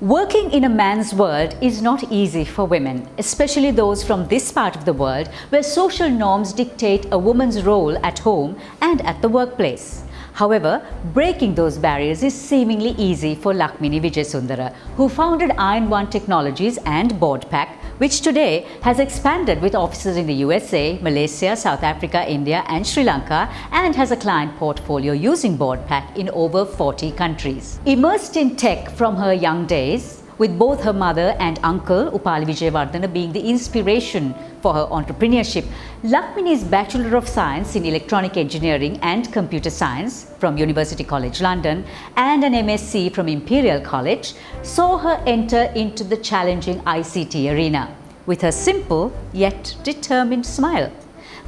Working in a man's world is not easy for women, especially those from this part of the world where social norms dictate a woman's role at home and at the workplace. However, breaking those barriers is seemingly easy for Lakmini Wijesundera, who founded IronOne Technologies and BoardPAC, which today has expanded with offices in the USA, Malaysia, South Africa, India and Sri Lanka, and has a client portfolio using BoardPAC in over 40 countries. Immersed in tech from her young days, with both her mother and uncle Upali Vijayawardena being the inspiration for her entrepreneurship, Lakmini's Bachelor of Science in Electronic Engineering and Computer Science from University College London and an MSc from Imperial College saw her enter into the challenging ICT arena with her simple yet determined smile.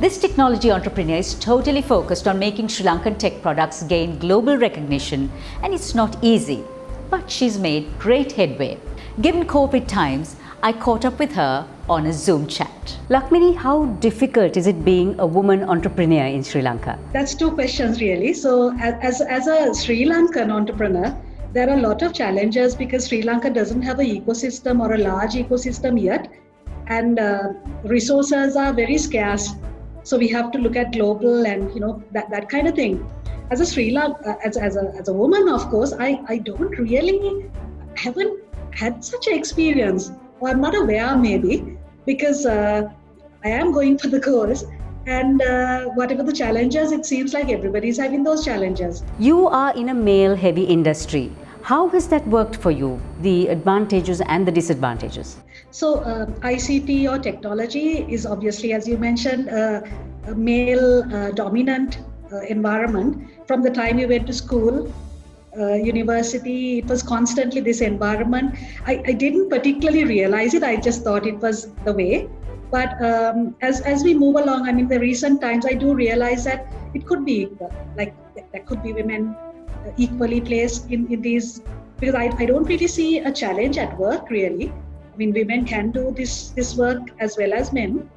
This technology entrepreneur is totally focused on making Sri Lankan tech products gain global recognition, and it's not easy, but she's made great headway. Given COVID times, I caught up with her on a Zoom chat. Lakmini, how difficult is it being a woman entrepreneur in Sri Lanka? That's two questions really. So as a Sri Lankan entrepreneur, there are a lot of challenges because Sri Lanka doesn't have an ecosystem or a large ecosystem yet, and resources are very scarce. So we have to look at global and that kind of thing. As a Sri Lanka, as a woman, of course, I haven't had such an experience, or I'm not aware maybe, because I am going for the course, and whatever the challenges, it seems like everybody's having those challenges. You are in a male-heavy industry. How has that worked for you, the advantages and the disadvantages? So ICT or technology is obviously, as you mentioned, a male dominant environment. From the time you went to school, university, it was constantly this environment. I didn't particularly realize it, I just thought it was the way. But as we move along, I mean, the recent times, I do realize that it could be equal. Like there could be women equally placed in these, because I don't really see a challenge at work really. I mean, women can do this work as well as men.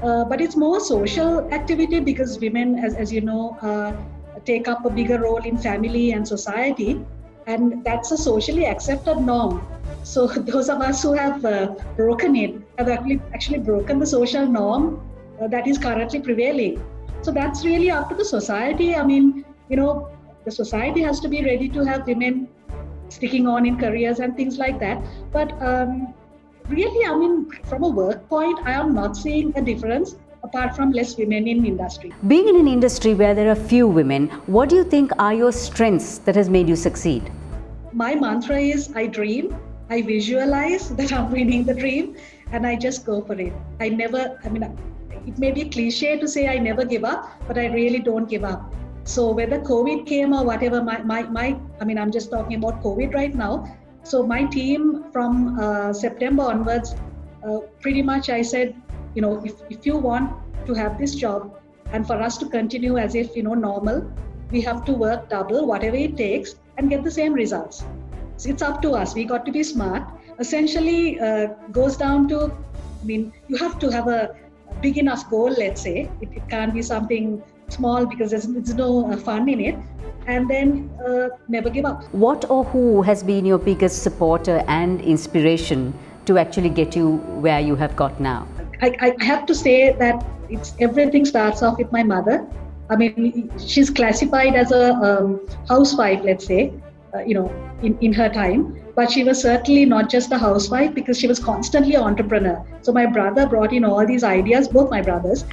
But it's more social activity because women, as you know, take up a bigger role in family and society, and that's a socially accepted norm. So those of us who have broken it have actually broken the social norm that is currently prevailing. So that's really up to the society. I mean, the society has to be ready to have women sticking on in careers and things like that. But really, I mean, from a work point, I am not seeing a difference apart from less women in industry. Being in an industry where there are few women, what do you think are your strengths that has made you succeed? My mantra is I dream, I visualize that I'm winning the dream, and I just go for it. It may be cliche to say I never give up, but I really don't give up. So whether COVID came or whatever, I'm just talking about COVID right now. So my team from September onwards, pretty much I said, if you want to have this job and for us to continue as if, normal, we have to work double, whatever it takes, and get the same results. So it's up to us. We got to be smart. Essentially goes down to, you have to have a big enough goal, let's say. It can't be something small because there's no fun in it. And then never give up. What or who has been your biggest supporter and inspiration to actually get you where you have got now? I have to say that everything starts off with my mother. I mean, she's classified as a housewife, let's say, in her time. But she was certainly not just a housewife because she was constantly an entrepreneur. So my brother brought in all these ideas, both my brothers.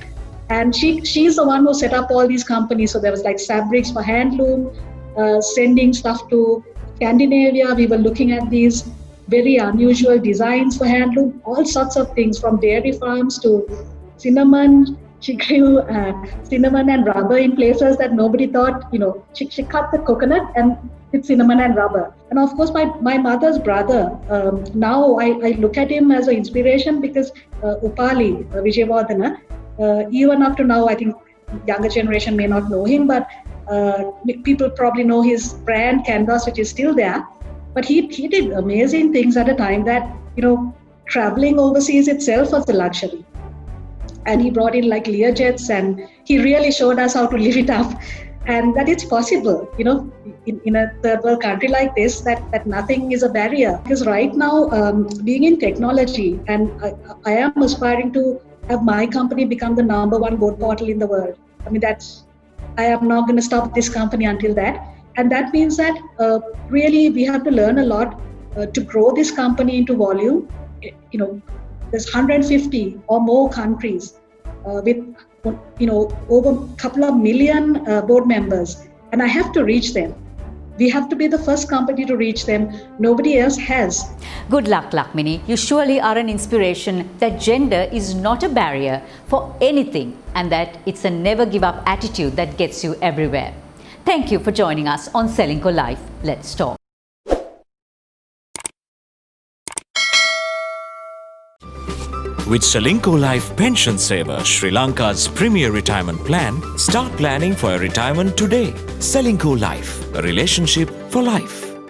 And she's the one who set up all these companies. So there was like fabrics for handloom, sending stuff to Scandinavia. We were looking at these very unusual designs for handloom, all sorts of things from dairy farms to cinnamon. She grew cinnamon and rubber in places that nobody thought, she cut the coconut and did cinnamon and rubber. And of course, my mother's brother, now I look at him as an inspiration because Upali Vijayawardena, even up to now, I think younger generation may not know him, but people probably know his brand Canvas, which is still there. But he did amazing things at a time that, traveling overseas itself was a luxury. And he brought in like Learjets, and he really showed us how to live it up. and that it's possible, in a third world country like this, that nothing is a barrier. Because right now, being in technology, and I am aspiring to have my company become the #1 board portal in the world. I mean, I am not going to stop this company until that. And that means that really we have to learn a lot to grow this company into volume. There's 150 or more countries with over a couple of million board members, and I have to reach them. We have to be the first company to reach them. Nobody else has. Good luck, Lakmini. You surely are an inspiration that gender is not a barrier for anything and that it's a never give up attitude that gets you everywhere. Thank you for joining us on Ceylinco Live. Let's talk. With Ceylinco Life Pension Saver, Sri Lanka's premier retirement plan, start planning for your retirement today. Ceylinco Life, a relationship for life.